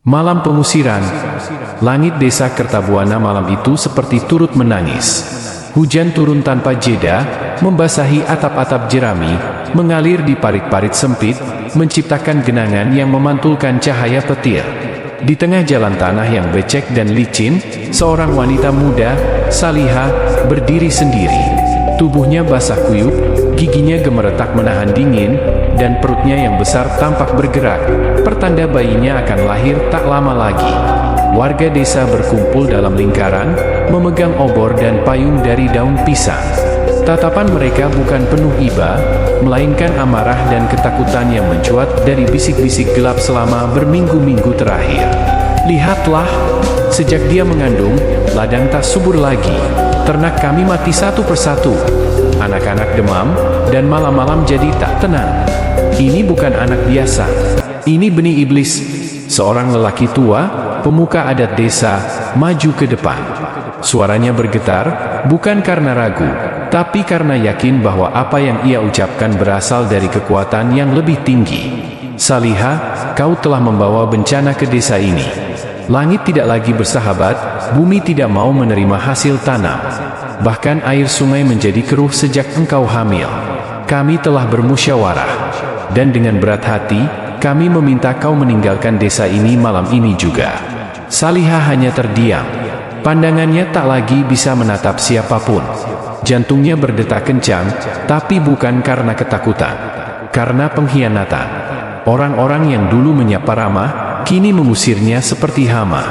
Malam pengusiran, langit desa Kertabuana malam itu seperti turut menangis. Hujan turun tanpa jeda, membasahi atap-atap jerami, mengalir di parit-parit sempit, menciptakan genangan yang memantulkan cahaya petir. Di tengah jalan tanah yang becek dan licin, seorang wanita muda, Salihah, berdiri sendiri. Tubuhnya basah kuyup, giginya gemeretak menahan dingin, dan perutnya yang besar tampak bergerak, pertanda bayinya akan lahir tak lama lagi. Warga desa berkumpul dalam lingkaran, memegang obor dan payung dari daun pisang. Tatapan mereka bukan penuh iba, melainkan amarah dan ketakutan yang mencuat dari bisik-bisik gelap selama berminggu-minggu terakhir. Lihatlah, sejak dia mengandung, ladang tak subur lagi. Ternak kami mati satu persatu. Anak-anak demam, dan malam-malam jadi tak tenang. Ini bukan anak biasa. Ini benih iblis. Seorang lelaki tua, pemuka adat desa, maju ke depan. Suaranya bergetar, bukan karena ragu, tapi karena yakin bahwa apa yang ia ucapkan berasal dari kekuatan yang lebih tinggi. Salihah, kau telah membawa bencana ke desa ini. Langit tidak lagi bersahabat, bumi tidak mau menerima hasil tanam. Bahkan air sungai menjadi keruh sejak engkau hamil. Kami telah bermusyawarah, dan dengan berat hati, kami meminta kau meninggalkan desa ini malam ini juga. Salihah hanya terdiam. Pandangannya tak lagi bisa menatap siapapun. Jantungnya berdetak kencang, tapi bukan karena ketakutan, karena pengkhianatan. Orang-orang yang dulu menyapa ramah, kini mengusirnya seperti hama.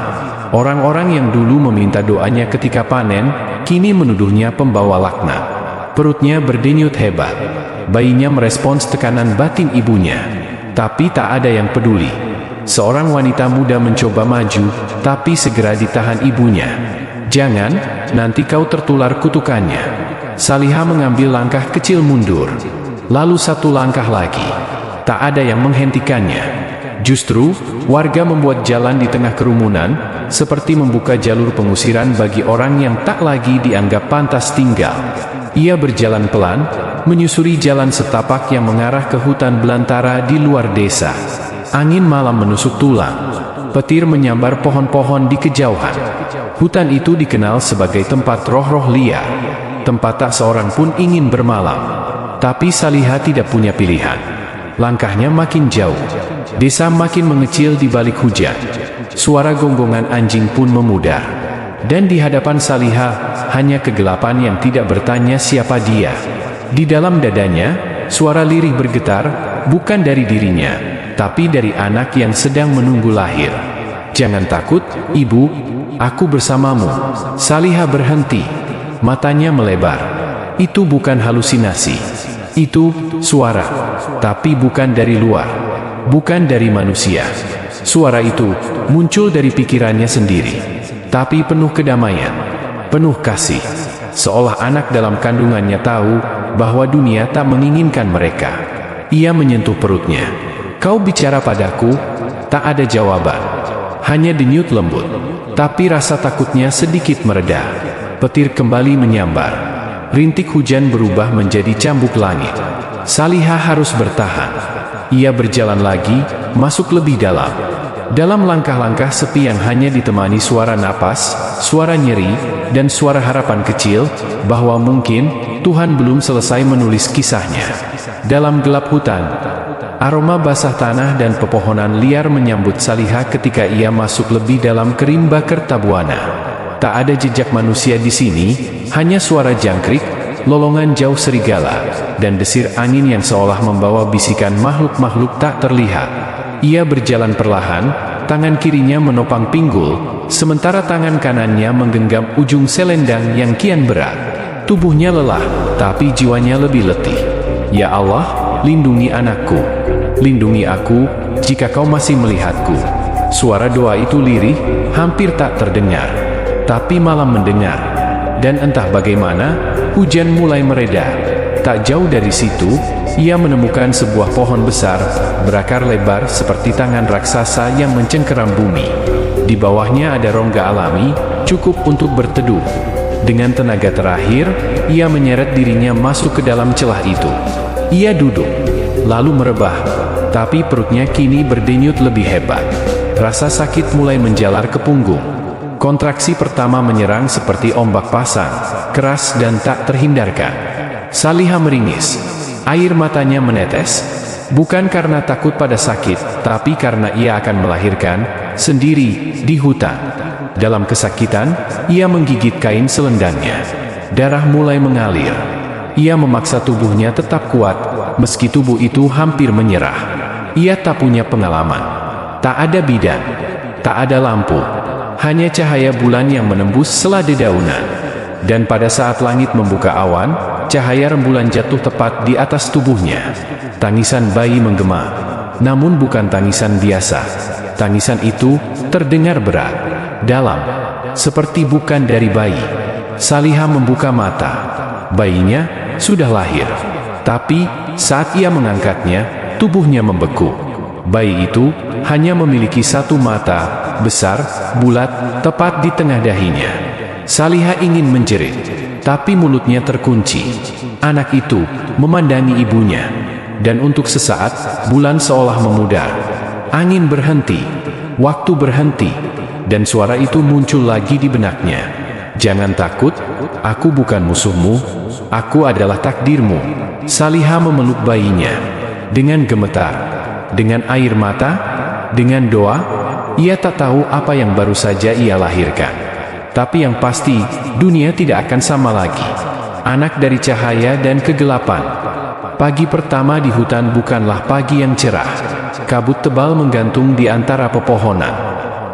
Orang-orang yang dulu meminta doanya ketika panen, kini menuduhnya pembawa laknat. Perutnya berdenyut hebat. Bayinya merespons tekanan batin ibunya. Tapi tak ada yang peduli. Seorang wanita muda mencoba maju, tapi segera ditahan ibunya. Jangan, nanti kau tertular kutukannya. Salihah mengambil langkah kecil mundur. Lalu satu langkah lagi. Tak ada yang menghentikannya. Justru, warga membuat jalan di tengah kerumunan, seperti membuka jalur pengusiran bagi orang yang tak lagi dianggap pantas tinggal. Ia berjalan pelan, menyusuri jalan setapak yang mengarah ke hutan belantara di luar desa. Angin malam menusuk tulang. Petir menyambar pohon-pohon di kejauhan. Hutan itu dikenal sebagai tempat roh-roh liar. Tempat tak seorang pun ingin bermalam. Tapi Salihah tidak punya pilihan. Langkahnya makin jauh. Desa makin mengecil di balik hujan. Suara gonggongan anjing pun memudar. Dan di hadapan Salihah, hanya kegelapan yang tidak bertanya siapa dia. Di dalam dadanya, suara lirih bergetar, bukan dari dirinya, tapi dari anak yang sedang menunggu lahir. Jangan takut, ibu, aku bersamamu. Salihah berhenti. Matanya melebar. Itu bukan halusinasi. Itu suara, tapi bukan dari luar, bukan dari manusia. Suara itu muncul dari pikirannya sendiri, tapi penuh kedamaian, penuh kasih. Seolah anak dalam kandungannya tahu bahwa dunia tak menginginkan mereka. Ia menyentuh perutnya. Kau bicara padaku, tak ada jawaban. Hanya denyut lembut, tapi rasa takutnya sedikit mereda. Petir kembali menyambar. Rintik hujan berubah menjadi cambuk langit. Salihah harus bertahan. Ia berjalan lagi, masuk lebih dalam. Dalam langkah-langkah sepi yang hanya ditemani suara napas, suara nyeri, dan suara harapan kecil, bahwa mungkin Tuhan belum selesai menulis kisahnya. Dalam gelap hutan, aroma basah tanah dan pepohonan liar menyambut Salihah ketika ia masuk lebih dalam ke rimba Kertabuana. Tak ada jejak manusia di sini, hanya suara jangkrik, lolongan jauh serigala, dan desir angin yang seolah membawa bisikan makhluk-makhluk tak terlihat. Ia berjalan perlahan, tangan kirinya menopang pinggul, sementara tangan kanannya menggenggam ujung selendang yang kian berat. Tubuhnya lelah, tapi jiwanya lebih letih. Ya Allah, lindungi anakku. Lindungi aku, jika kau masih melihatku. Suara doa itu lirih, hampir tak terdengar. Tapi malam mendengar, dan entah bagaimana, hujan mulai mereda. Tak jauh dari situ, ia menemukan sebuah pohon besar, berakar lebar seperti tangan raksasa yang mencengkeram bumi. Di bawahnya ada rongga alami, cukup untuk berteduh. Dengan tenaga terakhir, ia menyeret dirinya masuk ke dalam celah itu. Ia duduk, lalu merebah, tapi perutnya kini berdenyut lebih hebat. Rasa sakit mulai menjalar ke punggung. Kontraksi pertama menyerang seperti ombak pasang, keras dan tak terhindarkan. Saliha meringis. Air matanya menetes. Bukan karena takut pada sakit, tapi karena ia akan melahirkan sendiri di hutan. Dalam kesakitan, ia menggigit kain selendangnya. Darah mulai mengalir. Ia memaksa tubuhnya tetap kuat, meski tubuh itu hampir menyerah. Ia tak punya pengalaman. Tak ada bidan, tak ada lampu, hanya cahaya bulan yang menembus sela dedaunan. Dan pada saat langit membuka awan, cahaya rembulan jatuh tepat di atas tubuhnya. Tangisan bayi menggema, namun bukan tangisan biasa. Tangisan itu terdengar berat, dalam, seperti bukan dari bayi. Saliha membuka mata. Bayinya sudah lahir, tapi saat ia mengangkatnya, tubuhnya membeku. Bayi itu hanya memiliki satu mata, besar, bulat, tepat di tengah dahinya. Saliha ingin menjerit, tapi mulutnya terkunci. Anak itu memandangi ibunya, dan untuk sesaat, bulan seolah memudar. Angin berhenti, waktu berhenti, dan suara itu muncul lagi di benaknya. Jangan takut, aku bukan musuhmu, aku adalah takdirmu. Saliha memeluk bayinya dengan gemetar. Dengan air mata, dengan doa, ia tak tahu apa yang baru saja ia lahirkan. Tapi yang pasti, dunia tidak akan sama lagi. Anak dari cahaya dan kegelapan. Pagi pertama di hutan bukanlah pagi yang cerah. Kabut tebal menggantung di antara pepohonan.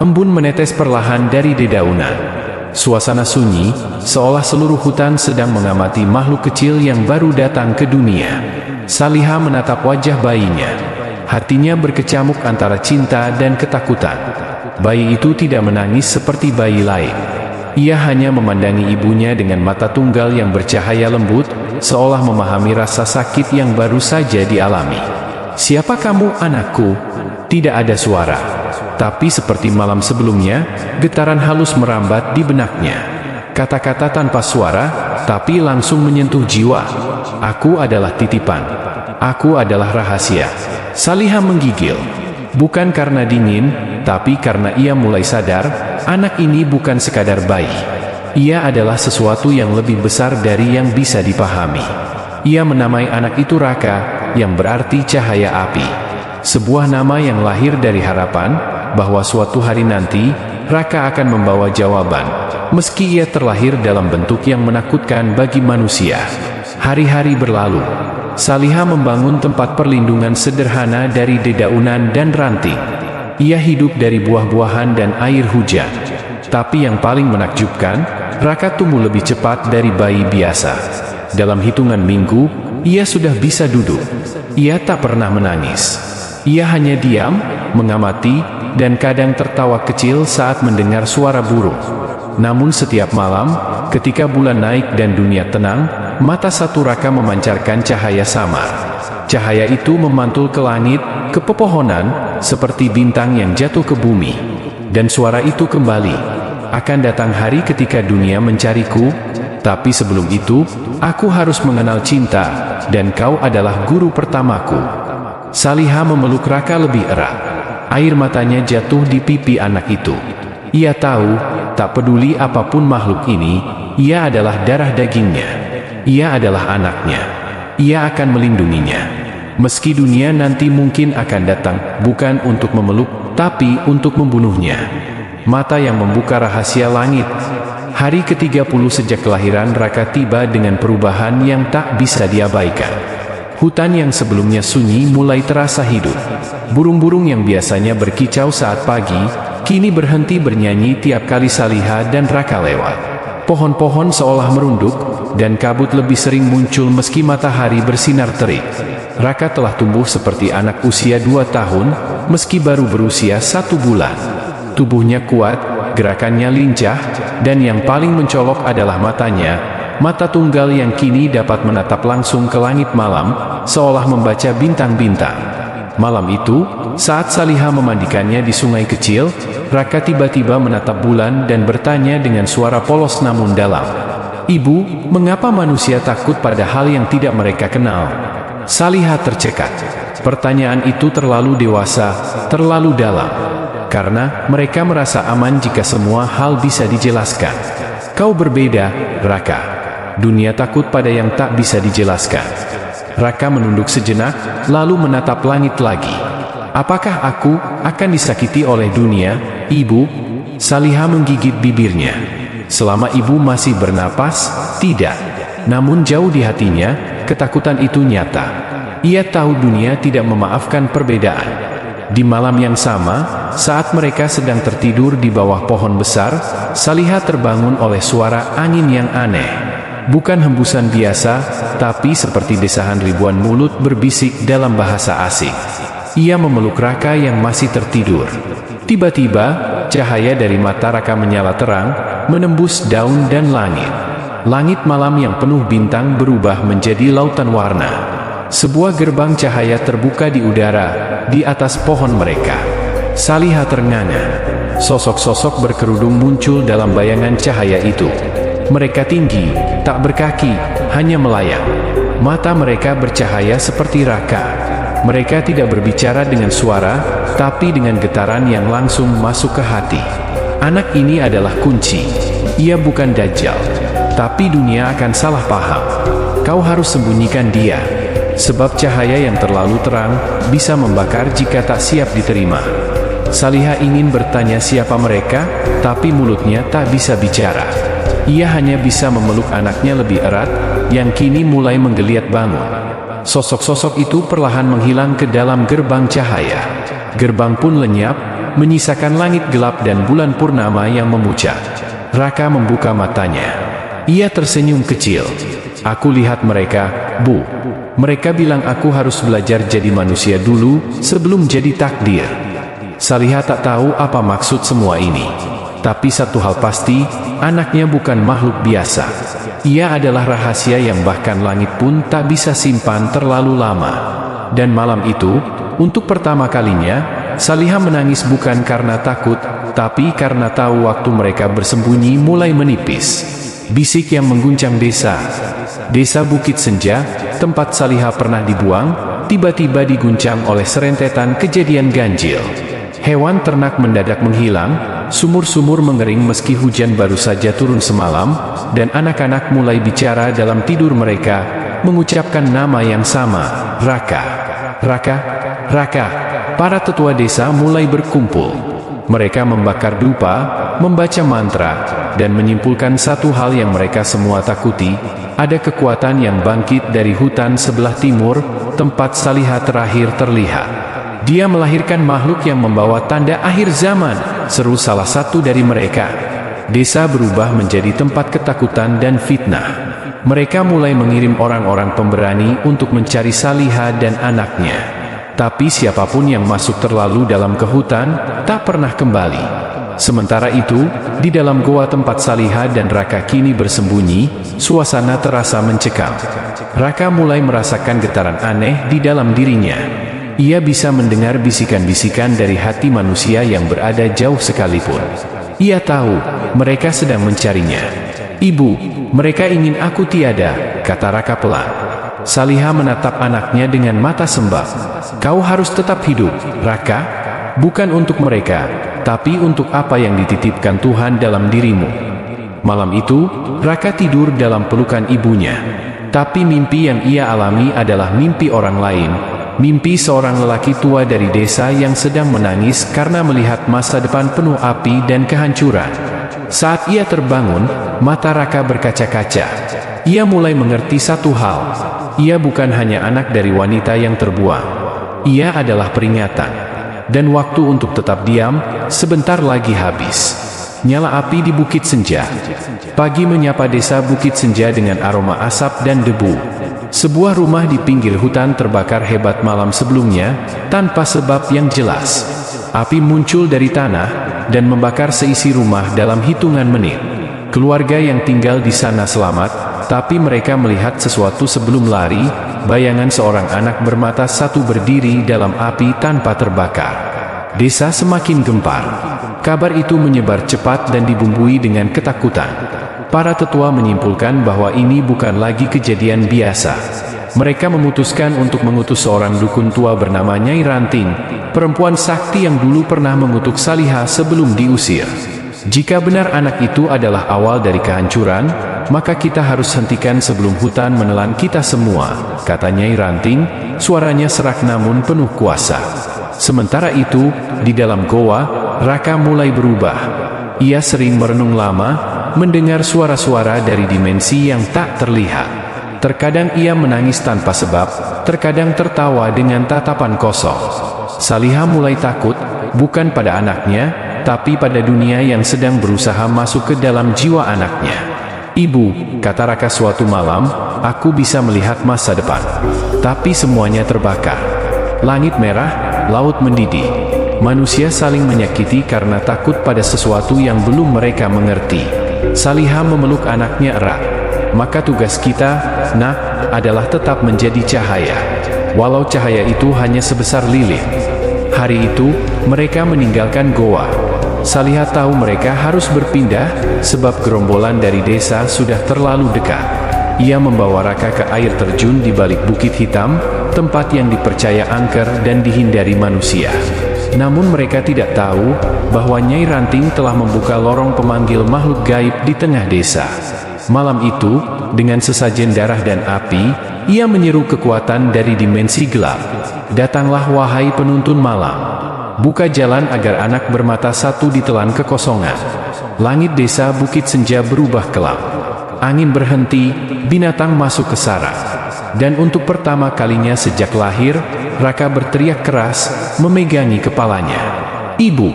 Embun menetes perlahan dari dedaunan. Suasana sunyi, seolah seluruh hutan sedang mengamati makhluk kecil yang baru datang ke dunia. Saliha menatap wajah bayinya. Hatinya berkecamuk antara cinta dan ketakutan. Bayi itu tidak menangis seperti bayi lain. Ia hanya memandangi ibunya dengan mata tunggal yang bercahaya lembut, seolah memahami rasa sakit yang baru saja dialami. "Siapa kamu, anakku?" Tidak ada suara. Tapi seperti malam sebelumnya, getaran halus merambat di benaknya. Kata-kata tanpa suara, tapi langsung menyentuh jiwa. "Aku adalah titipan. Aku adalah rahasia." Saliha menggigil. Bukan karena dingin, tapi karena ia mulai sadar, anak ini bukan sekadar bayi. Ia adalah sesuatu yang lebih besar dari yang bisa dipahami. Ia menamai anak itu Raka, yang berarti cahaya api. Sebuah nama yang lahir dari harapan, bahwa suatu hari nanti, Raka akan membawa jawaban, meski ia terlahir dalam bentuk yang menakutkan bagi manusia. Hari-hari berlalu. Saliha membangun tempat perlindungan sederhana dari dedaunan dan ranting. Ia hidup dari buah-buahan dan air hujan. Tapi yang paling menakjubkan, Raka tumbuh lebih cepat dari bayi biasa. Dalam hitungan minggu, ia sudah bisa duduk. Ia tak pernah menangis. Ia hanya diam, mengamati, dan kadang tertawa kecil saat mendengar suara burung. Namun setiap malam, ketika bulan naik dan dunia tenang, mata satu Raka memancarkan cahaya samar. Cahaya itu memantul ke langit, ke pepohonan, seperti bintang yang jatuh ke bumi. Dan suara itu kembali. "Akan datang hari ketika dunia mencariku, tapi sebelum itu, aku harus mengenal cinta, dan kau adalah guru pertamaku." Saliha memeluk Raka lebih erat. Air matanya jatuh di pipi anak itu. Ia tahu, tak peduli apapun makhluk ini, ia adalah darah dagingnya. Ia adalah anaknya. Ia akan melindunginya. Meski dunia nanti mungkin akan datang, bukan untuk memeluk, tapi untuk membunuhnya. Mata yang membuka rahasia langit. Hari ke-30 sejak kelahiran Raka tiba dengan perubahan yang tak bisa diabaikan. Hutan yang sebelumnya sunyi mulai terasa hidup. Burung-burung yang biasanya berkicau saat pagi, kini berhenti bernyanyi tiap kali Saliha dan Raka lewat. Pohon-pohon seolah merunduk, dan kabut lebih sering muncul meski matahari bersinar terik. Raka telah tumbuh seperti anak usia 2 tahun, meski baru berusia 1 bulan. Tubuhnya kuat, gerakannya lincah, dan yang paling mencolok adalah matanya, mata tunggal yang kini dapat menatap langsung ke langit malam, seolah membaca bintang-bintang. Malam itu, saat Saliha memandikannya di sungai kecil, Raka tiba-tiba menatap bulan dan bertanya dengan suara polos namun dalam, "Ibu, mengapa manusia takut pada hal yang tidak mereka kenal?" Saliha tercekat. Pertanyaan itu terlalu dewasa, terlalu dalam. karena mereka merasa aman jika semua hal bisa dijelaskan. Kau berbeda, Raka. Dunia takut pada yang tak bisa dijelaskan. Raka menunduk sejenak, lalu menatap langit lagi. Apakah aku akan disakiti oleh dunia, Ibu? Saliha menggigit bibirnya. Selama ibu masih bernapas, tidak. Namun jauh di hatinya, ketakutan itu nyata. Ia tahu dunia tidak memaafkan perbedaan. Di malam yang sama, saat mereka sedang tertidur di bawah pohon besar, Saliha terbangun oleh suara angin yang aneh. Bukan hembusan biasa, tapi seperti desahan ribuan mulut berbisik dalam bahasa asing. Ia memeluk Raka yang masih tertidur. Tiba-tiba, cahaya dari mata Raka menyala terang, menembus daun dan langit. Langit malam yang penuh bintang berubah menjadi lautan warna. Sebuah gerbang cahaya terbuka di udara, di atas pohon mereka. Saliha ternganga. Sosok-sosok berkerudung muncul dalam bayangan cahaya itu. Mereka tinggi, tak berkaki, hanya melayang. Mata mereka bercahaya seperti Raka. Mereka tidak berbicara dengan suara, tapi dengan getaran yang langsung masuk ke hati. Anak ini adalah kunci. Ia bukan Dajjal. Tapi dunia akan salah paham. Kau harus sembunyikan dia. Sebab cahaya yang terlalu terang bisa membakar jika tak siap diterima. Saliha ingin bertanya siapa mereka, tapi mulutnya tak bisa bicara. Ia hanya bisa memeluk anaknya lebih erat, yang kini mulai menggeliat bangun. Sosok-sosok itu perlahan menghilang ke dalam gerbang cahaya. Gerbang pun lenyap, menyisakan langit gelap dan bulan purnama yang memucat. Raka membuka matanya. Ia tersenyum kecil. Aku lihat mereka, Bu. Mereka bilang aku harus belajar jadi manusia dulu, sebelum jadi takdir. Saliha tak tahu apa maksud semua ini. Tapi satu hal pasti, anaknya bukan makhluk biasa. Ia adalah rahasia yang bahkan langit pun tak bisa simpan terlalu lama. Dan malam itu, untuk pertama kalinya, Saliha menangis bukan karena takut, tapi karena tahu waktu mereka bersembunyi mulai menipis. Bisik yang mengguncang desa. Desa Bukit Senja, tempat Saliha pernah dibuang, tiba-tiba diguncang oleh serentetan kejadian ganjil. Hewan ternak mendadak menghilang, sumur-sumur mengering meski hujan baru saja turun semalam, dan anak-anak mulai bicara dalam tidur mereka, mengucapkan nama yang sama, Raka. Raka, Raka. Para tetua desa mulai berkumpul. Mereka membakar dupa, membaca mantra, dan menyimpulkan satu hal yang mereka semua takuti, ada kekuatan yang bangkit dari hutan sebelah timur, tempat Saliha terakhir terlihat. Dia melahirkan makhluk yang membawa tanda akhir zaman, seru salah satu dari mereka. Desa berubah menjadi tempat ketakutan dan fitnah. Mereka mulai mengirim orang-orang pemberani untuk mencari Saliha dan anaknya. Tapi siapapun yang masuk terlalu dalam ke hutan, tak pernah kembali. Sementara itu, di dalam goa tempat Saliha dan Raka kini bersembunyi, suasana terasa mencekam. Raka mulai merasakan getaran aneh di dalam dirinya. Ia bisa mendengar bisikan-bisikan dari hati manusia yang berada jauh sekalipun. Ia tahu, mereka sedang mencarinya. Ibu, mereka ingin aku tiada, kata Raka pelan. Saliha menatap anaknya dengan mata sembah. Kau harus tetap hidup, Raka. Bukan untuk mereka, tapi untuk apa yang dititipkan Tuhan dalam dirimu. Malam itu, Raka tidur dalam pelukan ibunya. Tapi mimpi yang ia alami adalah mimpi orang lain. Mimpi seorang lelaki tua dari desa yang sedang menangis karena melihat masa depan penuh api dan kehancuran. Saat ia terbangun, mata Raka berkaca-kaca. Ia mulai mengerti satu hal. Ia bukan hanya anak dari wanita yang terbuang. Ia adalah peringatan. Dan waktu untuk tetap diam, sebentar lagi habis. Nyala api di Bukit Senja. Pagi menyapa desa Bukit Senja dengan aroma asap dan debu. Sebuah rumah di pinggir hutan terbakar hebat malam sebelumnya, tanpa sebab yang jelas. Api muncul dari tanah, dan membakar seisi rumah dalam hitungan menit. Keluarga yang tinggal di sana selamat, tapi mereka melihat sesuatu sebelum lari, bayangan seorang anak bermata satu berdiri dalam api tanpa terbakar. Desa semakin gempar. Kabar itu menyebar cepat dan dibumbui dengan ketakutan. Para tetua menyimpulkan bahwa ini bukan lagi kejadian biasa. Mereka memutuskan untuk mengutus seorang dukun tua bernama Nyai Ranting, perempuan sakti yang dulu pernah mengutuk Saliha sebelum diusir. Jika benar anak itu adalah awal dari kehancuran, maka kita harus hentikan sebelum hutan menelan kita semua, kata Nyai Ranting, suaranya serak namun penuh kuasa. Sementara itu, di dalam goa, Raka mulai berubah. Ia sering merenung lama, mendengar suara-suara dari dimensi yang tak terlihat. Terkadang ia menangis tanpa sebab, terkadang tertawa dengan tatapan kosong. Saliha mulai takut, bukan pada anaknya, tapi pada dunia yang sedang berusaha masuk ke dalam jiwa anaknya. Ibu, kata Raka suatu malam, aku bisa melihat masa depan. Tapi semuanya terbakar. Langit merah, laut mendidih. Manusia saling menyakiti karena takut pada sesuatu yang belum mereka mengerti. Saliha memeluk anaknya erat. Maka tugas kita, nak, adalah tetap menjadi cahaya. Walau cahaya itu hanya sebesar lilin. Hari itu, mereka meninggalkan goa. Saliha tahu mereka harus berpindah, sebab gerombolan dari desa sudah terlalu dekat. Ia membawa Raka ke air terjun di balik bukit hitam, tempat yang dipercaya angker dan dihindari manusia. Namun mereka tidak tahu, bahwa Nyai Ranting telah membuka lorong pemanggil makhluk gaib di tengah desa. Malam itu, dengan sesajen darah dan api, ia menyeru kekuatan dari dimensi gelap. Datanglah wahai penuntun malam. Buka jalan agar anak bermata satu ditelan kekosongan. Langit desa Bukit Senja berubah kelam. Angin berhenti, binatang masuk ke sarang. Dan untuk pertama kalinya sejak lahir, Raka berteriak keras, memegangi kepalanya. Ibu,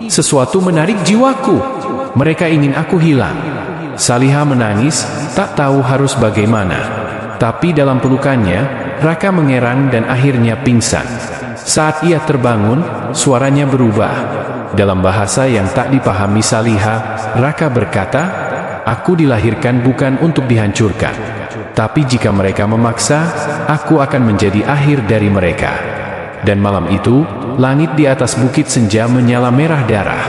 sesuatu menarik jiwaku. Mereka ingin aku hilang. Saliha menangis, tak tahu harus bagaimana. Tapi dalam pelukannya, Raka mengerang dan akhirnya pingsan. Saat ia terbangun, suaranya berubah. Dalam bahasa yang tak dipahami Saliha, Raka berkata, aku dilahirkan bukan untuk dihancurkan. Tapi jika mereka memaksa, aku akan menjadi akhir dari mereka. Dan malam itu, langit di atas Bukit Senja menyala merah darah.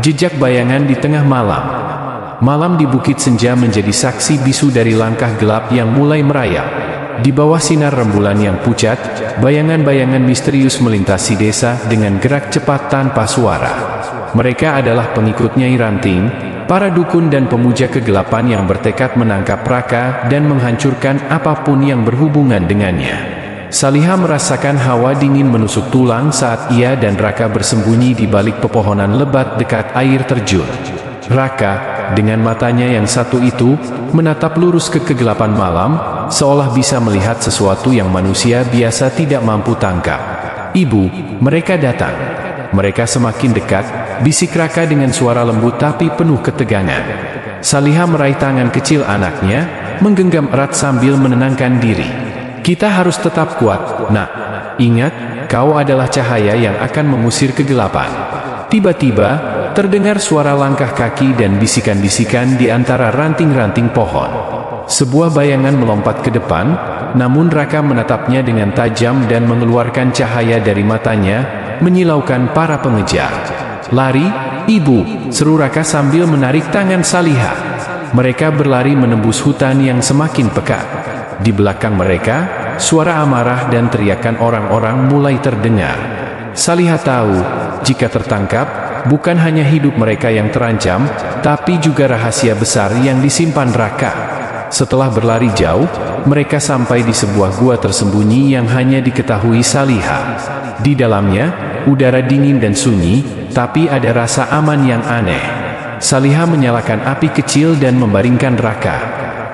Jejak bayangan di tengah malam. Malam di Bukit Senja menjadi saksi bisu dari langkah gelap yang mulai merayap. Di bawah sinar rembulan yang pucat, bayangan-bayangan misterius melintasi desa dengan gerak cepat tanpa suara. Mereka adalah pengikut Nyai Ranting, para dukun dan pemuja kegelapan yang bertekad menangkap Raka dan menghancurkan apapun yang berhubungan dengannya. Saliha merasakan hawa dingin menusuk tulang saat ia dan Raka bersembunyi di balik pepohonan lebat dekat air terjun. Raka, dengan matanya yang satu itu, menatap lurus ke kegelapan malam, seolah bisa melihat sesuatu yang manusia biasa tidak mampu tangkap. Ibu, mereka datang. Mereka semakin dekat, bisik Raka dengan suara lembut tapi penuh ketegangan. Saliha meraih tangan kecil anaknya, menggenggam erat sambil menenangkan diri. Kita harus tetap kuat, nak. Ingat, kau adalah cahaya yang akan mengusir kegelapan. Tiba-tiba, terdengar suara langkah kaki dan bisikan-bisikan di antara ranting-ranting pohon. Sebuah bayangan melompat ke depan, namun Raka menatapnya dengan tajam dan mengeluarkan cahaya dari matanya, menyilaukan para pengejar. Lari, ibu, seru Raka sambil menarik tangan Saliha. Mereka berlari menembus hutan yang semakin pekat. Di belakang mereka, suara amarah dan teriakan orang-orang mulai terdengar. Saliha tahu, jika tertangkap, bukan hanya hidup mereka yang terancam, tapi juga rahasia besar yang disimpan Raka. Setelah berlari jauh, mereka sampai di sebuah gua tersembunyi yang hanya diketahui Saliha. Di dalamnya, udara dingin dan sunyi, tapi ada rasa aman yang aneh. Saliha menyalakan api kecil dan membaringkan Raka.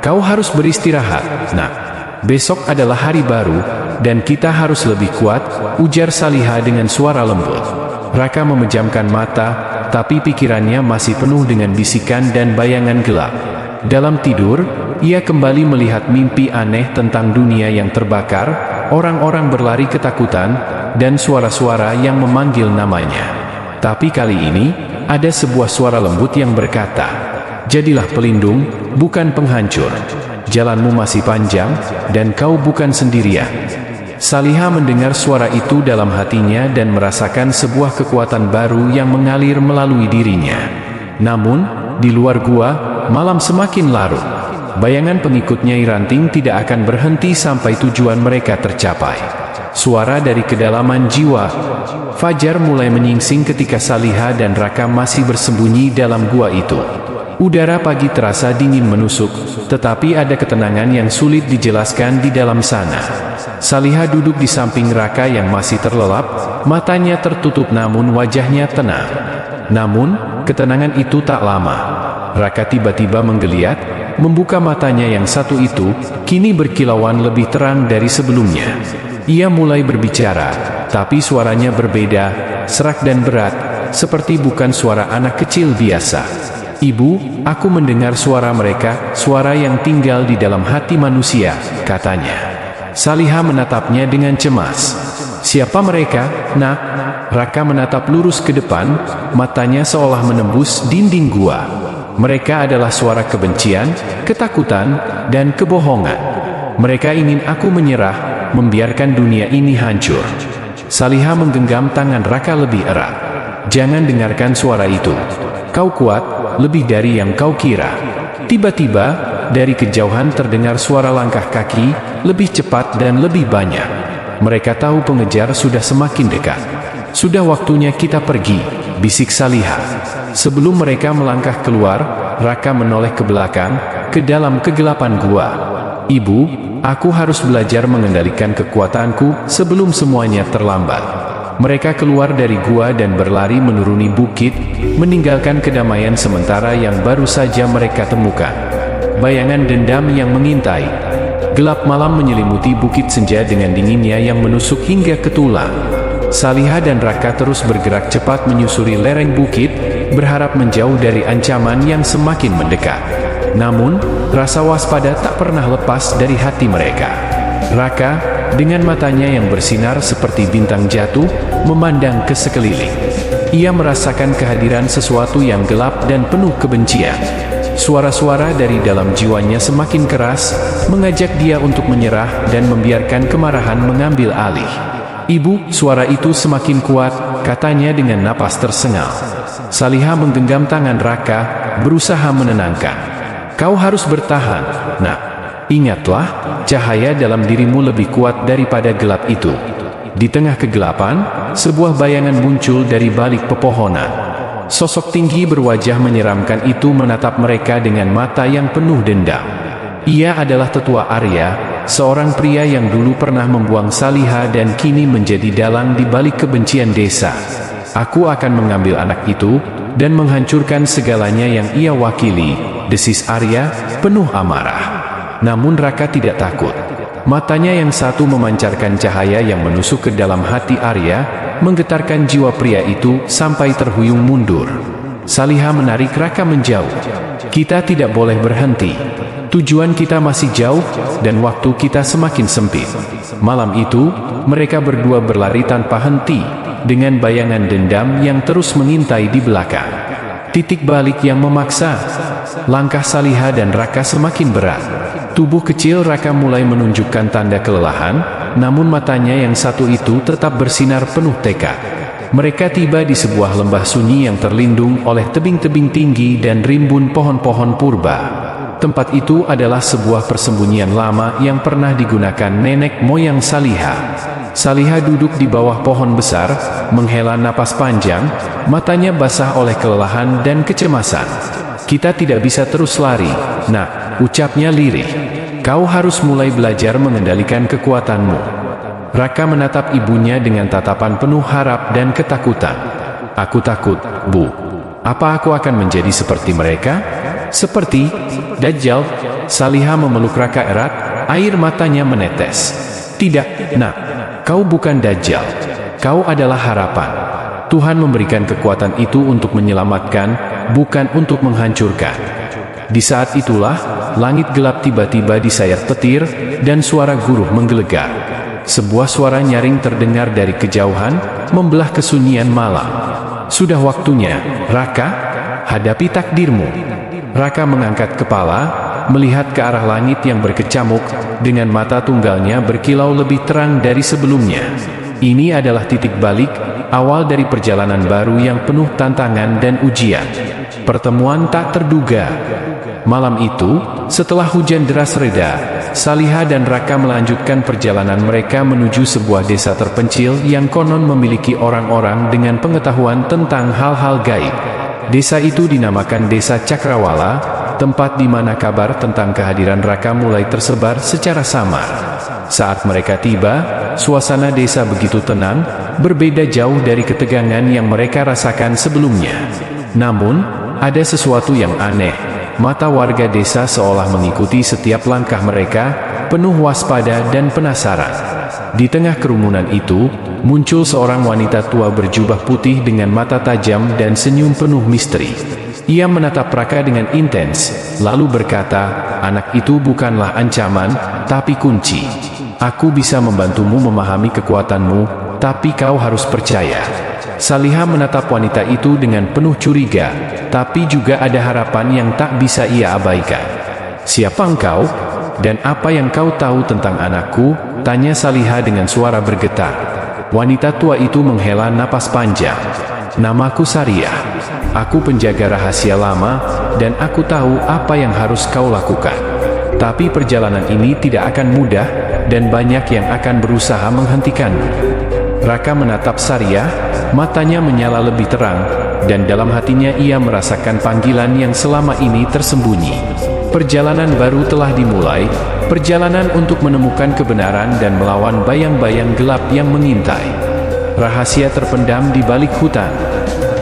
Kau harus beristirahat, nak. Besok adalah hari baru, dan kita harus lebih kuat, ujar Saliha dengan suara lembut. Raka memejamkan mata, tapi pikirannya masih penuh dengan bisikan dan bayangan gelap. Dalam tidur, ia kembali melihat mimpi aneh tentang dunia yang terbakar, orang-orang berlari ketakutan, dan suara-suara yang memanggil namanya. Tapi kali ini, ada sebuah suara lembut yang berkata, jadilah pelindung, bukan penghancur. Jalanmu masih panjang, dan kau bukan sendirian. Saliha mendengar suara itu dalam hatinya dan merasakan sebuah kekuatan baru yang mengalir melalui dirinya. Namun, di luar gua, malam semakin larut. Bayangan pengikut Nyai Ranting tidak akan berhenti sampai tujuan mereka tercapai. Suara dari kedalaman jiwa. Fajar mulai menyingsing ketika Saliha dan Raka masih bersembunyi dalam gua itu. Udara pagi terasa dingin menusuk, tetapi ada ketenangan yang sulit dijelaskan di dalam sana. Saliha duduk di samping Raka yang masih terlelap, matanya tertutup namun wajahnya tenang. Namun, ketenangan itu tak lama. Raka tiba-tiba menggeliat, membuka matanya yang satu itu, kini berkilauan lebih terang dari sebelumnya. Ia mulai berbicara, tapi suaranya berbeda, serak dan berat, seperti bukan suara anak kecil biasa. "Ibu, aku mendengar suara mereka, suara yang tinggal di dalam hati manusia," katanya. Saliha menatapnya dengan cemas. "Siapa mereka, Nak?" Raka menatap lurus ke depan, matanya seolah menembus dinding gua. "Mereka adalah suara kebencian, ketakutan, dan kebohongan. Mereka ingin aku menyerah, membiarkan dunia ini hancur." Saliha menggenggam tangan Raka lebih erat. "Jangan dengarkan suara itu. Kau kuat, lebih dari yang kau kira." Tiba-tiba, dari kejauhan terdengar suara langkah kaki, lebih cepat dan lebih banyak. Mereka tahu pengejar sudah semakin dekat. "Sudah waktunya kita pergi," bisik Saliha. Sebelum mereka melangkah keluar, Raka menoleh ke belakang, ke dalam kegelapan gua. "Ibu, aku harus belajar mengendalikan kekuatanku sebelum semuanya terlambat." Mereka keluar dari gua dan berlari menuruni bukit, meninggalkan kedamaian sementara yang baru saja mereka temukan. Bayangan dendam yang mengintai. Gelap malam menyelimuti bukit senja dengan dinginnya yang menusuk hingga ke tulang. Saliha dan Raka terus bergerak cepat menyusuri lereng bukit, berharap menjauh dari ancaman yang semakin mendekat. Namun, rasa waspada tak pernah lepas dari hati mereka. Raka, dengan matanya yang bersinar seperti bintang jatuh, memandang ke sekeliling. Ia merasakan kehadiran sesuatu yang gelap dan penuh kebencian. Suara-suara dari dalam jiwanya semakin keras, mengajak dia untuk menyerah dan membiarkan kemarahan mengambil alih. "Ibu," suara itu semakin kuat, katanya dengan napas tersengal. Saliha menggenggam tangan Raka, berusaha menenangkan. "Kau harus bertahan, Nak. Ingatlah, cahaya dalam dirimu lebih kuat daripada gelap itu." Di tengah kegelapan, sebuah bayangan muncul dari balik pepohonan. Sosok tinggi berwajah menyeramkan itu menatap mereka dengan mata yang penuh dendam. Ia adalah tetua Arya, seorang pria yang dulu pernah membuang Saliha dan kini menjadi dalang di balik kebencian desa. "Aku akan mengambil anak itu, dan menghancurkan segalanya yang ia wakili," desis Arya, penuh amarah. Namun Raka tidak takut. Matanya yang satu memancarkan cahaya yang menusuk ke dalam hati Arya, menggetarkan jiwa pria itu sampai terhuyung mundur. Saliha menarik Raka menjauh. "Kita tidak boleh berhenti. Tujuan kita masih jauh, dan waktu kita semakin sempit." Malam itu, mereka berdua berlari tanpa henti, dengan bayangan dendam yang terus mengintai di belakang. Titik balik yang memaksa. Langkah Saliha dan Raka semakin berat. Tubuh kecil Raka mulai menunjukkan tanda kelelahan, namun matanya yang satu itu tetap bersinar penuh tekad. Mereka tiba di sebuah lembah sunyi yang terlindung oleh tebing-tebing tinggi dan rimbun pohon-pohon purba. Tempat itu adalah sebuah persembunyian lama yang pernah digunakan nenek moyang Saliha. Saliha duduk di bawah pohon besar, menghela napas panjang, matanya basah oleh kelelahan dan kecemasan. "Kita tidak bisa terus lari, Nak," ucapnya lirih. "Kau harus mulai belajar mengendalikan kekuatanmu." Raka menatap ibunya dengan tatapan penuh harap dan ketakutan. "Aku takut, Bu. Apa aku akan menjadi seperti mereka? Seperti Dajjal?" Saliha memeluk Raka erat, air matanya menetes. "Tidak, Nak. Kau bukan Dajjal. Kau adalah harapan. Tuhan memberikan kekuatan itu untuk menyelamatkan, bukan untuk menghancurkan." Di saat itulah, langit gelap tiba-tiba disayat petir, dan suara guruh menggelegar. Sebuah suara nyaring terdengar dari kejauhan, membelah kesunyian malam. "Sudah waktunya, Raka. Hadapi takdirmu." Raka mengangkat kepala, melihat ke arah langit yang berkecamuk, dengan mata tunggalnya berkilau lebih terang dari sebelumnya. Ini adalah titik balik, awal dari perjalanan baru yang penuh tantangan dan ujian. Pertemuan tak terduga. Malam itu, setelah hujan deras reda, Saliha dan Raka melanjutkan perjalanan mereka menuju sebuah desa terpencil yang konon memiliki orang-orang dengan pengetahuan tentang hal-hal gaib. Desa itu dinamakan Desa Cakrawala, tempat di mana kabar tentang kehadiran Raka mulai tersebar secara samar. Saat mereka tiba, suasana desa begitu tenang, berbeda jauh dari ketegangan yang mereka rasakan sebelumnya. Namun, ada sesuatu yang aneh. Mata warga desa seolah mengikuti setiap langkah mereka, penuh waspada dan penasaran. Di tengah kerumunan itu, muncul seorang wanita tua berjubah putih dengan mata tajam dan senyum penuh misteri. Ia menatap Raka dengan intens, lalu berkata, "Anak itu bukanlah ancaman, tapi kunci. Aku bisa membantumu memahami kekuatanmu, tapi kau harus percaya." Saliha menatap wanita itu dengan penuh curiga, tapi juga ada harapan yang tak bisa ia abaikan. "Siapa engkau? Dan apa yang kau tahu tentang anakku?" tanya Saliha dengan suara bergetar. Wanita tua itu menghela napas panjang. "Namaku Sariah. Aku penjaga rahasia lama, dan aku tahu apa yang harus kau lakukan. Tapi perjalanan ini tidak akan mudah, dan banyak yang akan berusaha menghentikanmu." Raka menatap Sariah, matanya menyala lebih terang, dan dalam hatinya ia merasakan panggilan yang selama ini tersembunyi. Perjalanan baru telah dimulai, perjalanan untuk menemukan kebenaran dan melawan bayang-bayang gelap yang mengintai. Rahasia terpendam di balik hutan.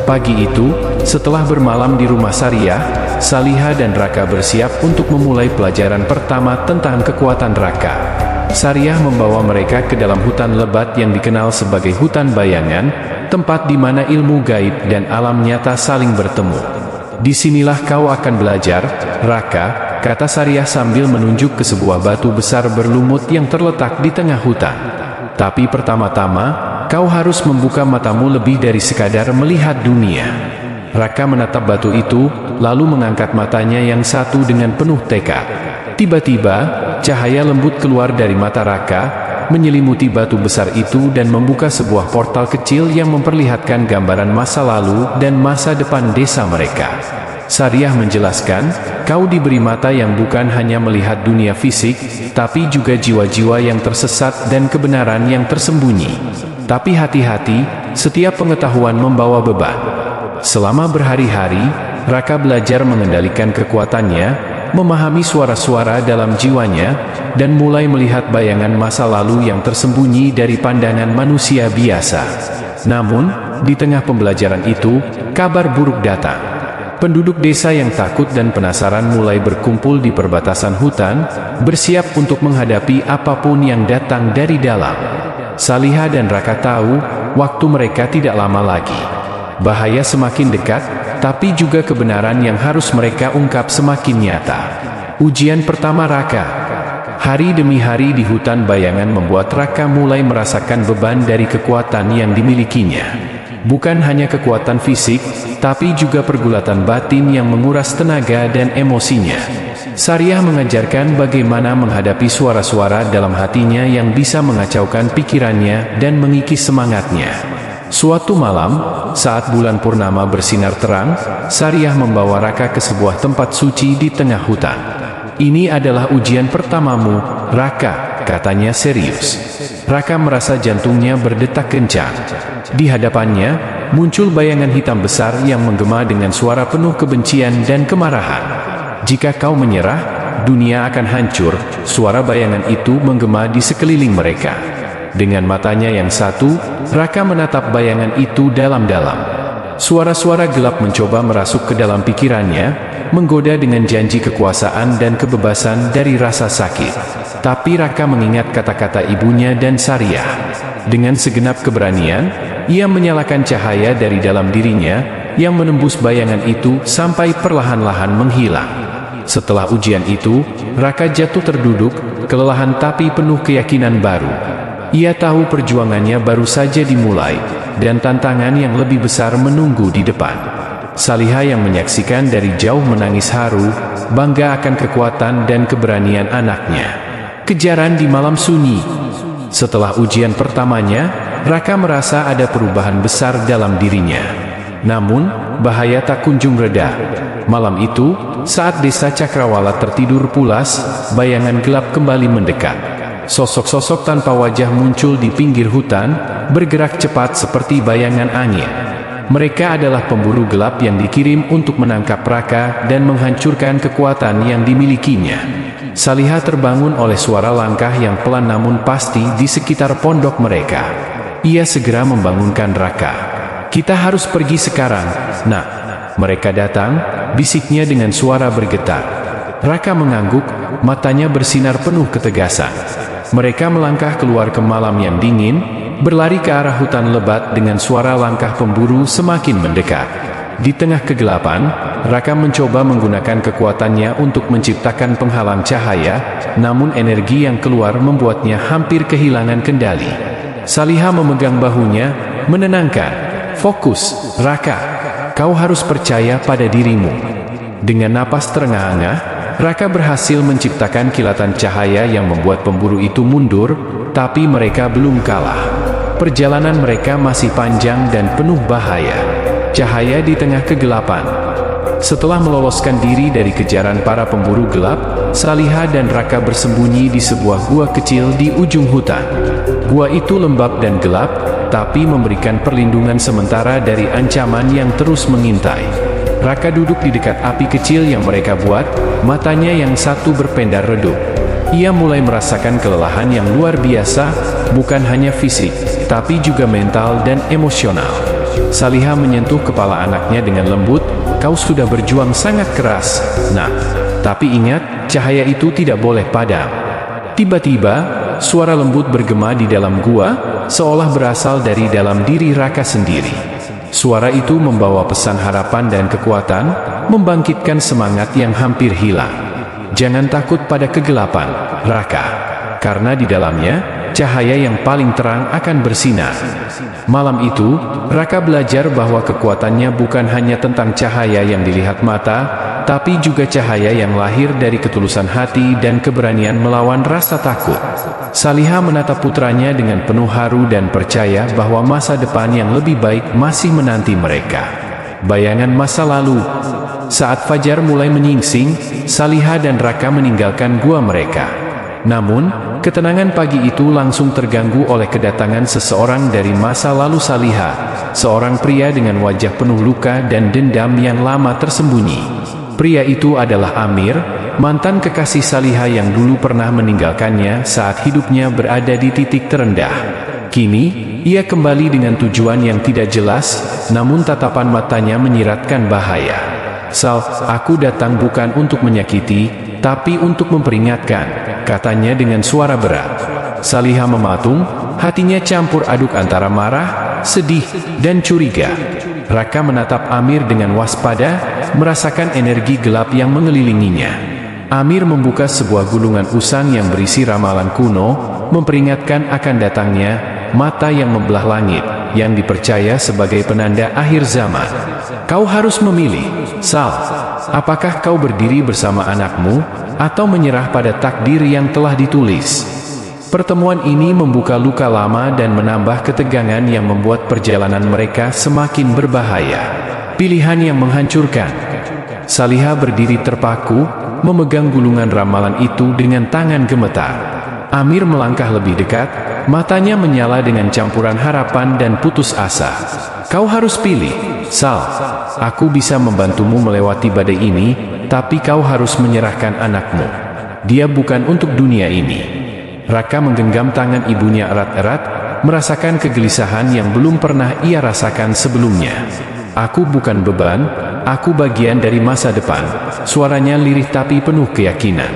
Pagi itu, setelah bermalam di rumah Sariah, Saliha dan Raka bersiap untuk memulai pelajaran pertama tentang kekuatan Raka. Sariah membawa mereka ke dalam hutan lebat yang dikenal sebagai hutan bayangan, tempat di mana ilmu gaib dan alam nyata saling bertemu. "Disinilah kau akan belajar, Raka," kata Sariah sambil menunjuk ke sebuah batu besar berlumut yang terletak di tengah hutan. "Tapi pertama-tama, kau harus membuka matamu lebih dari sekadar melihat dunia." Raka menatap batu itu, lalu mengangkat matanya yang satu dengan penuh tekad. Tiba-tiba, cahaya lembut keluar dari mata Raka, menyelimuti batu besar itu dan membuka sebuah portal kecil yang memperlihatkan gambaran masa lalu dan masa depan desa mereka. Sariah menjelaskan, "Kau diberi mata yang bukan hanya melihat dunia fisik, tapi juga jiwa-jiwa yang tersesat dan kebenaran yang tersembunyi. Tapi hati-hati, setiap pengetahuan membawa beban." Selama berhari-hari, Raka belajar mengendalikan kekuatannya, memahami suara-suara dalam jiwanya, dan mulai melihat bayangan masa lalu yang tersembunyi dari pandangan manusia biasa. Namun, di tengah pembelajaran itu, kabar buruk datang. Penduduk desa yang takut dan penasaran mulai berkumpul di perbatasan hutan, bersiap untuk menghadapi apapun yang datang dari dalam. Saliha dan Raka tahu, waktu mereka tidak lama lagi. Bahaya semakin dekat, tapi juga kebenaran yang harus mereka ungkap semakin nyata. Ujian pertama Raka. Hari demi hari di hutan bayangan membuat Raka mulai merasakan beban dari kekuatan yang dimilikinya. Bukan hanya kekuatan fisik, tapi juga pergulatan batin yang menguras tenaga dan emosinya. Sariah mengajarkan bagaimana menghadapi suara-suara dalam hatinya yang bisa mengacaukan pikirannya dan mengikis semangatnya. Suatu malam, saat bulan purnama bersinar terang, Sariah membawa Raka ke sebuah tempat suci di tengah hutan. "Ini adalah ujian pertamamu, Raka," katanya serius. Raka merasa jantungnya berdetak kencang. Di hadapannya, muncul bayangan hitam besar yang menggema dengan suara penuh kebencian dan kemarahan. "Jika kau menyerah, dunia akan hancur." Suara bayangan itu menggema di sekeliling mereka. Dengan matanya yang satu, Raka menatap bayangan itu dalam-dalam. Suara-suara gelap mencoba merasuk ke dalam pikirannya, menggoda dengan janji kekuasaan dan kebebasan dari rasa sakit. Tapi Raka mengingat kata-kata ibunya dan Sariah. Dengan segenap keberanian, ia menyalakan cahaya dari dalam dirinya, yang menembus bayangan itu sampai perlahan-lahan menghilang. Setelah ujian itu, Raka jatuh terduduk, kelelahan tapi penuh keyakinan baru. Ia tahu perjuangannya baru saja dimulai, dan tantangan yang lebih besar menunggu di depan. Saliha yang menyaksikan dari jauh menangis haru, bangga akan kekuatan dan keberanian anaknya. Kejaran di malam sunyi. Setelah ujian pertamanya, Raka merasa ada perubahan besar dalam dirinya. Namun, bahaya tak kunjung reda. Malam itu, saat desa Cakrawala tertidur pulas, bayangan gelap kembali mendekat. Sosok-sosok tanpa wajah muncul di pinggir hutan, bergerak cepat seperti bayangan angin. Mereka adalah pemburu gelap yang dikirim untuk menangkap Raka dan menghancurkan kekuatan yang dimilikinya. Saliha terbangun oleh suara langkah yang pelan namun pasti di sekitar pondok mereka. Ia segera membangunkan Raka. "Kita harus pergi sekarang, Nak." "Mereka datang," bisiknya dengan suara bergetar. Raka mengangguk, matanya bersinar penuh ketegasan. Mereka melangkah keluar ke malam yang dingin, berlari ke arah hutan lebat dengan suara langkah pemburu semakin mendekat. Di tengah kegelapan, Raka mencoba menggunakan kekuatannya untuk menciptakan penghalang cahaya, namun energi yang keluar membuatnya hampir kehilangan kendali. Saliha memegang bahunya, menenangkan. "Fokus, Raka. Kau harus percaya pada dirimu." Dengan napas terengah-engah, Raka berhasil menciptakan kilatan cahaya yang membuat pemburu itu mundur, tapi mereka belum kalah. Perjalanan mereka masih panjang dan penuh bahaya. Cahaya di tengah kegelapan. Setelah meloloskan diri dari kejaran para pemburu gelap, Saliha dan Raka bersembunyi di sebuah gua kecil di ujung hutan. Gua itu lembab dan gelap, tapi memberikan perlindungan sementara dari ancaman yang terus mengintai. Raka duduk di dekat api kecil yang mereka buat, matanya yang satu berpendar redup. Ia mulai merasakan kelelahan yang luar biasa, bukan hanya fisik, tapi juga mental dan emosional. Saliha menyentuh kepala anaknya dengan lembut. "Kau sudah berjuang sangat keras, Nak. Tapi ingat, cahaya itu tidak boleh padam." Tiba-tiba, suara lembut bergema di dalam gua, seolah berasal dari dalam diri Raka sendiri. Suara itu membawa pesan harapan dan kekuatan, membangkitkan semangat yang hampir hilang. "Jangan takut pada kegelapan, Raka. Karena di dalamnya, cahaya yang paling terang akan bersinar." Malam itu, Raka belajar bahwa kekuatannya bukan hanya tentang cahaya yang dilihat mata, tapi juga cahaya yang lahir dari ketulusan hati dan keberanian melawan rasa takut. Saliha menatap putranya dengan penuh haru dan percaya bahwa masa depan yang lebih baik masih menanti mereka. Bayangan masa lalu. Saat fajar mulai menyingsing, Saliha dan Raka meninggalkan gua mereka. Namun, ketenangan pagi itu langsung terganggu oleh kedatangan seseorang dari masa lalu Saliha, seorang pria dengan wajah penuh luka dan dendam yang lama tersembunyi. Pria itu adalah Amir, mantan kekasih Saliha yang dulu pernah meninggalkannya saat hidupnya berada di titik terendah. Kini, ia kembali dengan tujuan yang tidak jelas, namun tatapan matanya menyiratkan bahaya. "Sal, aku datang bukan untuk menyakiti, tapi untuk memperingatkan," katanya dengan suara berat. Saliha mematung, hatinya campur aduk antara marah, sedih, dan curiga. Raka menatap Amir dengan waspada, merasakan energi gelap yang mengelilinginya. Amir membuka sebuah gulungan usang yang berisi ramalan kuno, memperingatkan akan datangnya mata yang membelah langit, yang dipercaya sebagai penanda akhir zaman. "Kau harus memilih, Sal. Apakah kau berdiri bersama anakmu, atau menyerah pada takdir yang telah ditulis?" Pertemuan ini membuka luka lama dan menambah ketegangan yang membuat perjalanan mereka semakin berbahaya. Pilihan yang menghancurkan. Saliha berdiri terpaku, memegang gulungan ramalan itu dengan tangan gemetar. Amir melangkah lebih dekat, matanya menyala dengan campuran harapan dan putus asa. "Kau harus pilih, Sal. Aku bisa membantumu melewati badai ini, tapi kau harus menyerahkan anakmu. Dia bukan untuk dunia ini." Raka menggenggam tangan ibunya erat-erat, merasakan kegelisahan yang belum pernah ia rasakan sebelumnya. "Aku bukan beban, aku bagian dari masa depan." Suaranya lirih tapi penuh keyakinan.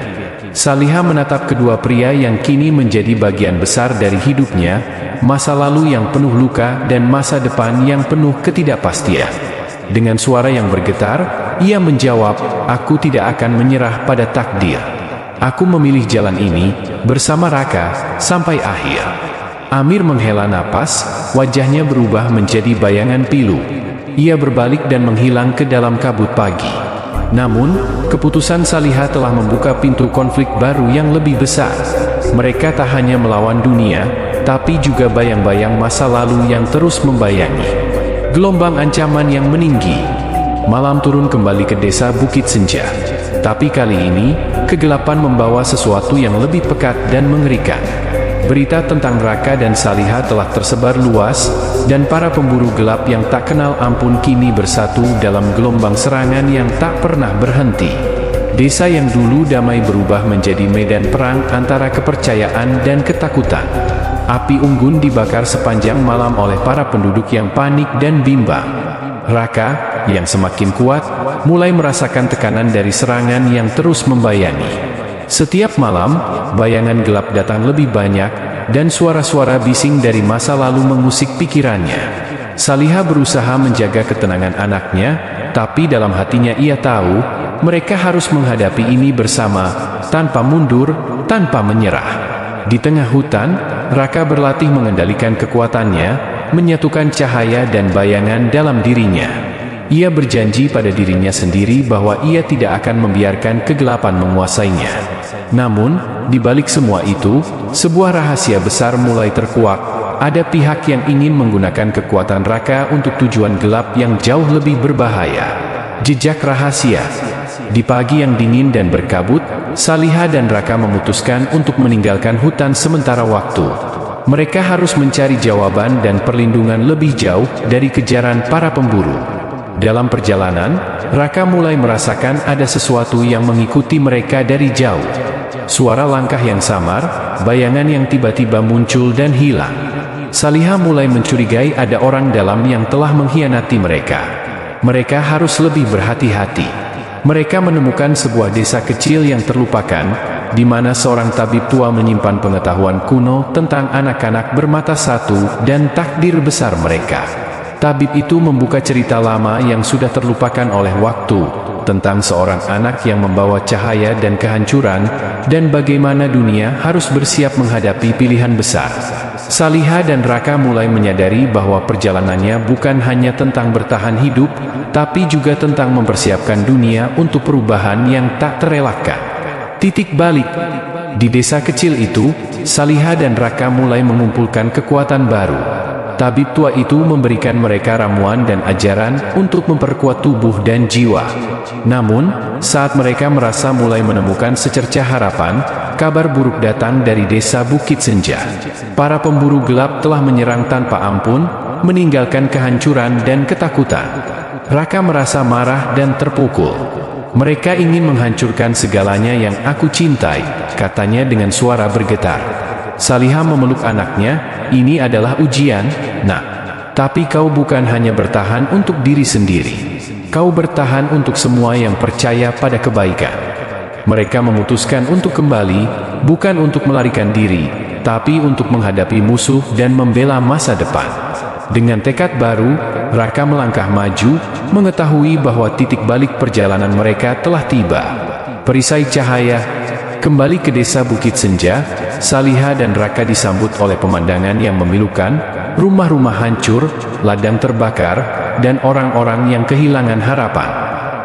Saliha menatap kedua pria yang kini menjadi bagian besar dari hidupnya, masa lalu yang penuh luka dan masa depan yang penuh ketidakpastian. Dengan suara yang bergetar, ia menjawab, "Aku tidak akan menyerah pada takdir. Aku memilih jalan ini, bersama Raka, sampai akhir." Amir menghela napas, wajahnya berubah menjadi bayangan pilu. Ia berbalik dan menghilang ke dalam kabut pagi. Namun, keputusan Saliha telah membuka pintu konflik baru yang lebih besar. Mereka tak hanya melawan dunia, tapi juga bayang-bayang masa lalu yang terus membayangi. Gelombang ancaman yang meninggi. Malam turun kembali ke desa Bukit Senja. Tapi kali ini, kegelapan membawa sesuatu yang lebih pekat dan mengerikan. Berita tentang Raka dan Saliha telah tersebar luas, dan para pemburu gelap yang tak kenal ampun kini bersatu dalam gelombang serangan yang tak pernah berhenti. Desa yang dulu damai berubah menjadi medan perang antara kepercayaan dan ketakutan. Api unggun dibakar sepanjang malam oleh para penduduk yang panik dan bimbang. Raka, yang semakin kuat, mulai merasakan tekanan dari serangan yang terus membayangi. Setiap malam, bayangan gelap datang lebih banyak, dan suara-suara bising dari masa lalu mengusik pikirannya. Saliha berusaha menjaga ketenangan anaknya, tapi dalam hatinya ia tahu, mereka harus menghadapi ini bersama, tanpa mundur, tanpa menyerah. Di tengah hutan, Raka berlatih mengendalikan kekuatannya, menyatukan cahaya dan bayangan dalam dirinya. Ia berjanji pada dirinya sendiri bahwa ia tidak akan membiarkan kegelapan menguasainya. Namun, di balik semua itu, sebuah rahasia besar mulai terkuak. Ada pihak yang ingin menggunakan kekuatan Raka untuk tujuan gelap yang jauh lebih berbahaya. Jejak rahasia. Di pagi yang dingin dan berkabut, Saliha dan Raka memutuskan untuk meninggalkan hutan sementara waktu. Mereka harus mencari jawaban dan perlindungan lebih jauh dari kejaran para pemburu. Dalam perjalanan, Raka mulai merasakan ada sesuatu yang mengikuti mereka dari jauh. Suara langkah yang samar, bayangan yang tiba-tiba muncul dan hilang. Saliha mulai mencurigai ada orang dalam yang telah mengkhianati mereka. Mereka harus lebih berhati-hati. Mereka menemukan sebuah desa kecil yang terlupakan, di mana seorang tabib tua menyimpan pengetahuan kuno tentang anak-anak bermata satu dan takdir besar mereka. Tabib itu membuka cerita lama yang sudah terlupakan oleh waktu, tentang seorang anak yang membawa cahaya dan kehancuran, dan bagaimana dunia harus bersiap menghadapi pilihan besar. Saliha dan Raka mulai menyadari bahwa perjalanannya bukan hanya tentang bertahan hidup, tapi juga tentang mempersiapkan dunia untuk perubahan yang tak terelakkan. Titik balik. Di desa kecil itu, Saliha dan Raka mulai mengumpulkan kekuatan baru. Tabib tua itu memberikan mereka ramuan dan ajaran untuk memperkuat tubuh dan jiwa. Namun, saat mereka merasa mulai menemukan secercah harapan, kabar buruk datang dari desa Bukit Senja. Para pemburu gelap telah menyerang tanpa ampun, meninggalkan kehancuran dan ketakutan. Raka merasa marah dan terpukul. Mereka ingin menghancurkan segalanya yang aku cintai, katanya dengan suara bergetar. Saliha memeluk anaknya. Ini adalah ujian, Nak. Tapi kau bukan hanya bertahan untuk diri sendiri. Kau bertahan untuk semua yang percaya pada kebaikan. Mereka memutuskan untuk kembali, bukan untuk melarikan diri, tapi untuk menghadapi musuh dan membela masa depan. Dengan tekad baru, Raka melangkah maju, mengetahui bahwa titik balik perjalanan mereka telah tiba. Perisai cahaya. Kembali ke desa Bukit Senja, Saliha dan Raka disambut oleh pemandangan yang memilukan, rumah-rumah hancur, ladang terbakar, dan orang-orang yang kehilangan harapan.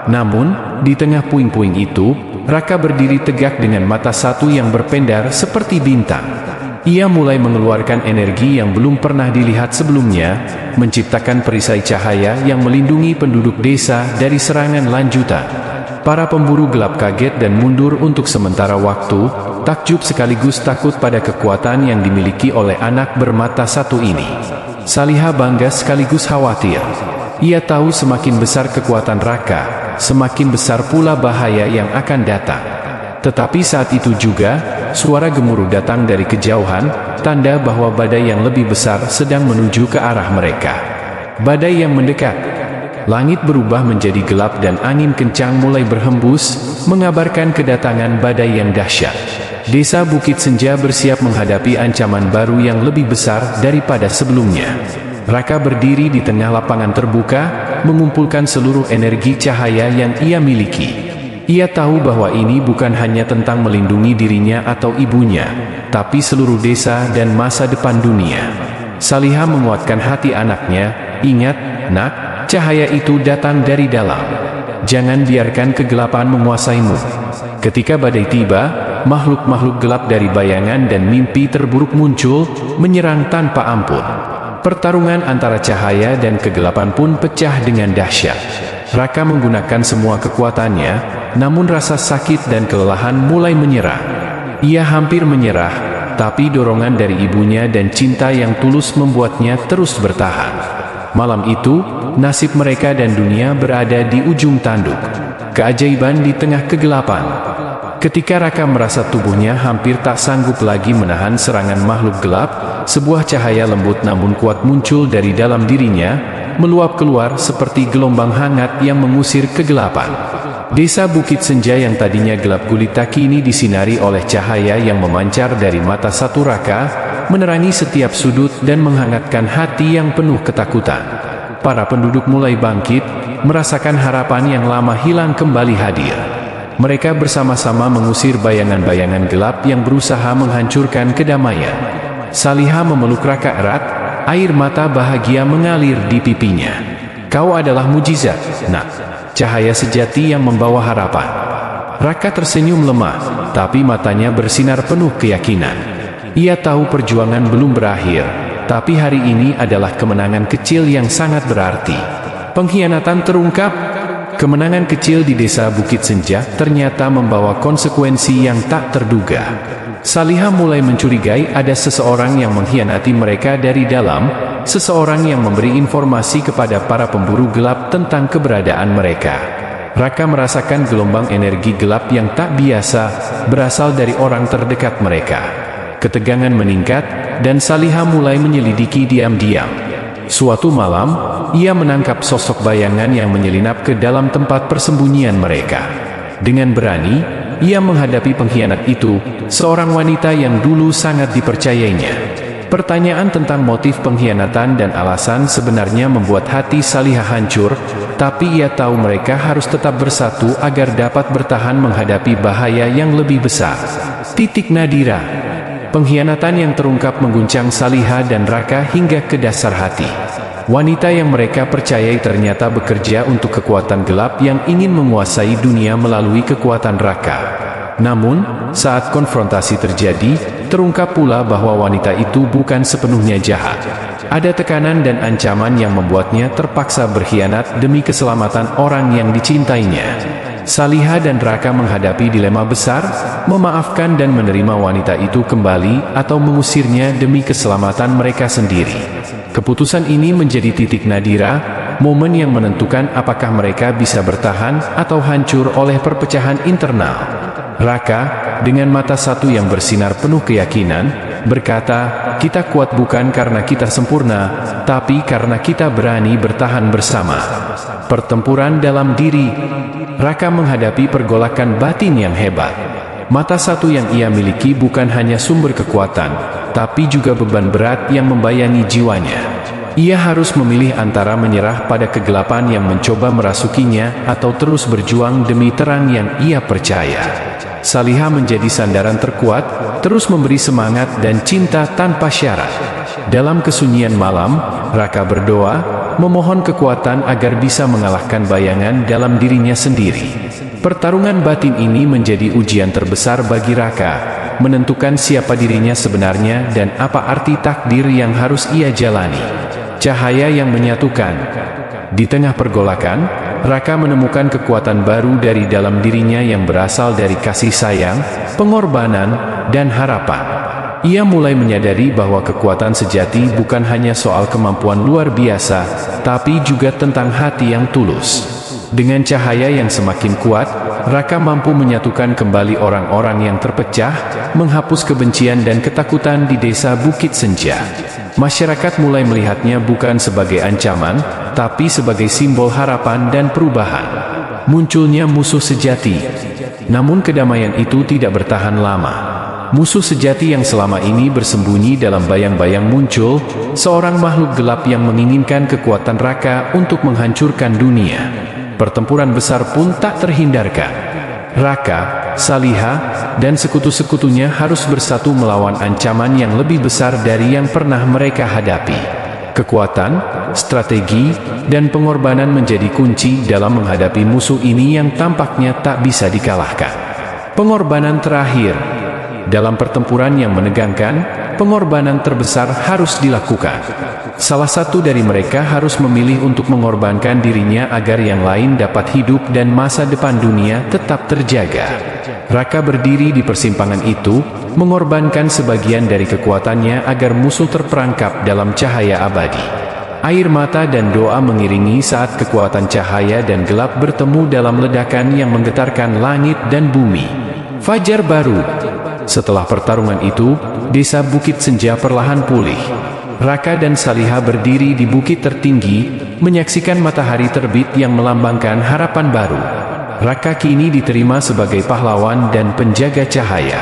Namun, di tengah puing-puing itu, Raka berdiri tegak dengan mata satu yang berpendar seperti bintang. Ia mulai mengeluarkan energi yang belum pernah dilihat sebelumnya, menciptakan perisai cahaya yang melindungi penduduk desa dari serangan lanjutan. Para pemburu gelap kaget dan mundur untuk sementara waktu, takjub sekaligus takut pada kekuatan yang dimiliki oleh anak bermata satu ini. Saliha bangga sekaligus khawatir. Ia tahu semakin besar kekuatan Raka, semakin besar pula bahaya yang akan datang. Tetapi saat itu juga, suara gemuruh datang dari kejauhan, tanda bahwa badai yang lebih besar sedang menuju ke arah mereka. Badai yang mendekat. Langit berubah menjadi gelap dan angin kencang mulai berhembus, mengabarkan kedatangan badai yang dahsyat. Desa Bukit Senja bersiap menghadapi ancaman baru yang lebih besar daripada sebelumnya. Raka berdiri di tengah lapangan terbuka, mengumpulkan seluruh energi cahaya yang ia miliki. Ia tahu bahwa ini bukan hanya tentang melindungi dirinya atau ibunya, tapi seluruh desa dan masa depan dunia. Saliha menguatkan hati anaknya, "Ingat, Nak, cahaya itu datang dari dalam. Jangan biarkan kegelapan menguasaimu." Ketika badai tiba, makhluk-makhluk gelap dari bayangan dan mimpi terburuk muncul, menyerang tanpa ampun. Pertarungan antara cahaya dan kegelapan pun pecah dengan dahsyat. Raka menggunakan semua kekuatannya, namun rasa sakit dan kelelahan mulai menyerang. Ia hampir menyerah, tapi dorongan dari ibunya dan cinta yang tulus membuatnya terus bertahan. Malam itu, nasib mereka dan dunia berada di ujung tanduk. Keajaiban di tengah kegelapan. Ketika Raka merasa tubuhnya hampir tak sanggup lagi menahan serangan makhluk gelap, sebuah cahaya lembut namun kuat muncul dari dalam dirinya, meluap keluar seperti gelombang hangat yang mengusir kegelapan. Desa Bukit Senja yang tadinya gelap gulita kini disinari oleh cahaya yang memancar dari mata satu Raka, menerangi setiap sudut dan menghangatkan hati yang penuh ketakutan. Para penduduk mulai bangkit, merasakan harapan yang lama hilang kembali hadir. Mereka bersama-sama mengusir bayangan-bayangan gelap yang berusaha menghancurkan kedamaian. Saliha memeluk Raka erat, air mata bahagia mengalir di pipinya. Kau adalah mujizat, nak. Cahaya sejati yang membawa harapan. Raka tersenyum lemah, tapi matanya bersinar penuh keyakinan. Ia tahu perjuangan belum berakhir, tapi hari ini adalah kemenangan kecil yang sangat berarti. Pengkhianatan terungkap. Kemenangan kecil di desa Bukit Senja ternyata membawa konsekuensi yang tak terduga. Saliha mulai mencurigai ada seseorang yang mengkhianati mereka dari dalam, seseorang yang memberi informasi kepada para pemburu gelap tentang keberadaan mereka. Raka merasakan gelombang energi gelap yang tak biasa berasal dari orang terdekat mereka. Ketegangan meningkat, dan Saliha mulai menyelidiki diam-diam. Suatu malam, ia menangkap sosok bayangan yang menyelinap ke dalam tempat persembunyian mereka. Dengan berani, ia menghadapi pengkhianat itu, seorang wanita yang dulu sangat dipercayainya. Pertanyaan tentang motif pengkhianatan dan alasan sebenarnya membuat hati Saliha hancur, tapi ia tahu mereka harus tetap bersatu agar dapat bertahan menghadapi bahaya yang lebih besar. Titik Nadira. Pengkhianatan yang terungkap mengguncang Saliha dan Raka hingga ke dasar hati. Wanita yang mereka percayai ternyata bekerja untuk kekuatan gelap yang ingin menguasai dunia melalui kekuatan Raka. Namun, saat konfrontasi terjadi, terungkap pula bahwa wanita itu bukan sepenuhnya jahat. Ada tekanan dan ancaman yang membuatnya terpaksa berkhianat demi keselamatan orang yang dicintainya. Saliha dan Raka menghadapi dilema besar, memaafkan dan menerima wanita itu kembali atau mengusirnya demi keselamatan mereka sendiri. Keputusan ini menjadi titik nadira, momen yang menentukan apakah mereka bisa bertahan atau hancur oleh perpecahan internal. Raka, dengan mata satu yang bersinar penuh keyakinan, berkata, "Kita kuat bukan karena kita sempurna, tapi karena kita berani bertahan bersama." Pertempuran dalam diri. Raka menghadapi pergolakan batin yang hebat. Mata satu yang ia miliki bukan hanya sumber kekuatan, tapi juga beban berat yang membayangi jiwanya. Ia harus memilih antara menyerah pada kegelapan yang mencoba merasukinya atau terus berjuang demi terang yang ia percaya. Saliha menjadi sandaran terkuat, terus memberi semangat dan cinta tanpa syarat. Dalam kesunyian malam, Raka berdoa, memohon kekuatan agar bisa mengalahkan bayangan dalam dirinya sendiri. Pertarungan batin ini menjadi ujian terbesar bagi Raka, menentukan siapa dirinya sebenarnya dan apa arti takdir yang harus ia jalani. Cahaya yang menyatukan. Di tengah pergolakan, Raka menemukan kekuatan baru dari dalam dirinya yang berasal dari kasih sayang, pengorbanan, dan harapan. Ia mulai menyadari bahwa kekuatan sejati bukan hanya soal kemampuan luar biasa, tapi juga tentang hati yang tulus. Dengan cahaya yang semakin kuat, Raka mampu menyatukan kembali orang-orang yang terpecah, menghapus kebencian dan ketakutan di desa Bukit Senja. Masyarakat mulai melihatnya bukan sebagai ancaman, tapi sebagai simbol harapan dan perubahan. Munculnya musuh sejati. Namun kedamaian itu tidak bertahan lama. Musuh sejati yang selama ini bersembunyi dalam bayang-bayang muncul, seorang makhluk gelap yang menginginkan kekuatan Raka untuk menghancurkan dunia. Pertempuran besar pun tak terhindarkan. Raka, Saliha, dan sekutu-sekutunya harus bersatu melawan ancaman yang lebih besar dari yang pernah mereka hadapi. Kekuatan, strategi, dan pengorbanan menjadi kunci dalam menghadapi musuh ini yang tampaknya tak bisa dikalahkan. Pengorbanan terakhir. Dalam pertempuran yang menegangkan, pengorbanan terbesar harus dilakukan. Salah satu dari mereka harus memilih untuk mengorbankan dirinya agar yang lain dapat hidup dan masa depan dunia tetap terjaga. Raka berdiri di persimpangan itu, mengorbankan sebagian dari kekuatannya agar musuh terperangkap dalam cahaya abadi. Air mata dan doa mengiringi saat kekuatan cahaya dan gelap bertemu dalam ledakan yang menggetarkan langit dan bumi. Fajar baru. Setelah pertarungan itu, desa Bukit Senja perlahan pulih. Raka dan Saliha berdiri di bukit tertinggi, menyaksikan matahari terbit yang melambangkan harapan baru. Raka kini diterima sebagai pahlawan dan penjaga cahaya.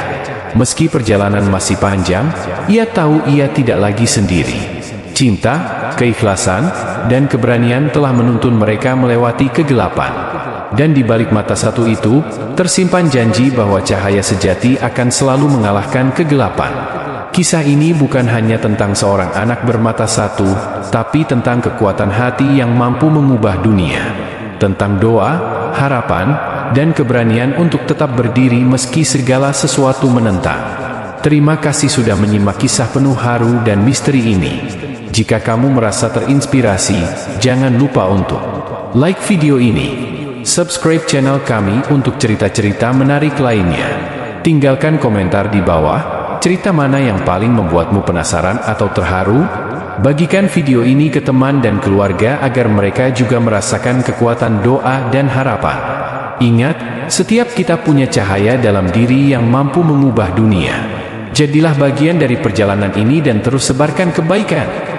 Meski perjalanan masih panjang, ia tahu ia tidak lagi sendiri. Cinta, keikhlasan, dan keberanian telah menuntun mereka melewati kegelapan. Dan di balik mata satu itu, tersimpan janji bahwa cahaya sejati akan selalu mengalahkan kegelapan. Kisah ini bukan hanya tentang seorang anak bermata satu, tapi tentang kekuatan hati yang mampu mengubah dunia. Tentang doa, harapan, dan keberanian untuk tetap berdiri meski segala sesuatu menentang. Terima kasih sudah menyimak kisah penuh haru dan misteri ini. Jika kamu merasa terinspirasi, jangan lupa untuk like video ini, subscribe channel kami untuk cerita-cerita menarik lainnya. Tinggalkan komentar di bawah, cerita mana yang paling membuatmu penasaran atau terharu? Bagikan video ini ke teman dan keluarga agar mereka juga merasakan kekuatan doa dan harapan. Ingat, setiap kita punya cahaya dalam diri yang mampu mengubah dunia. Jadilah bagian dari perjalanan ini dan terus sebarkan kebaikan.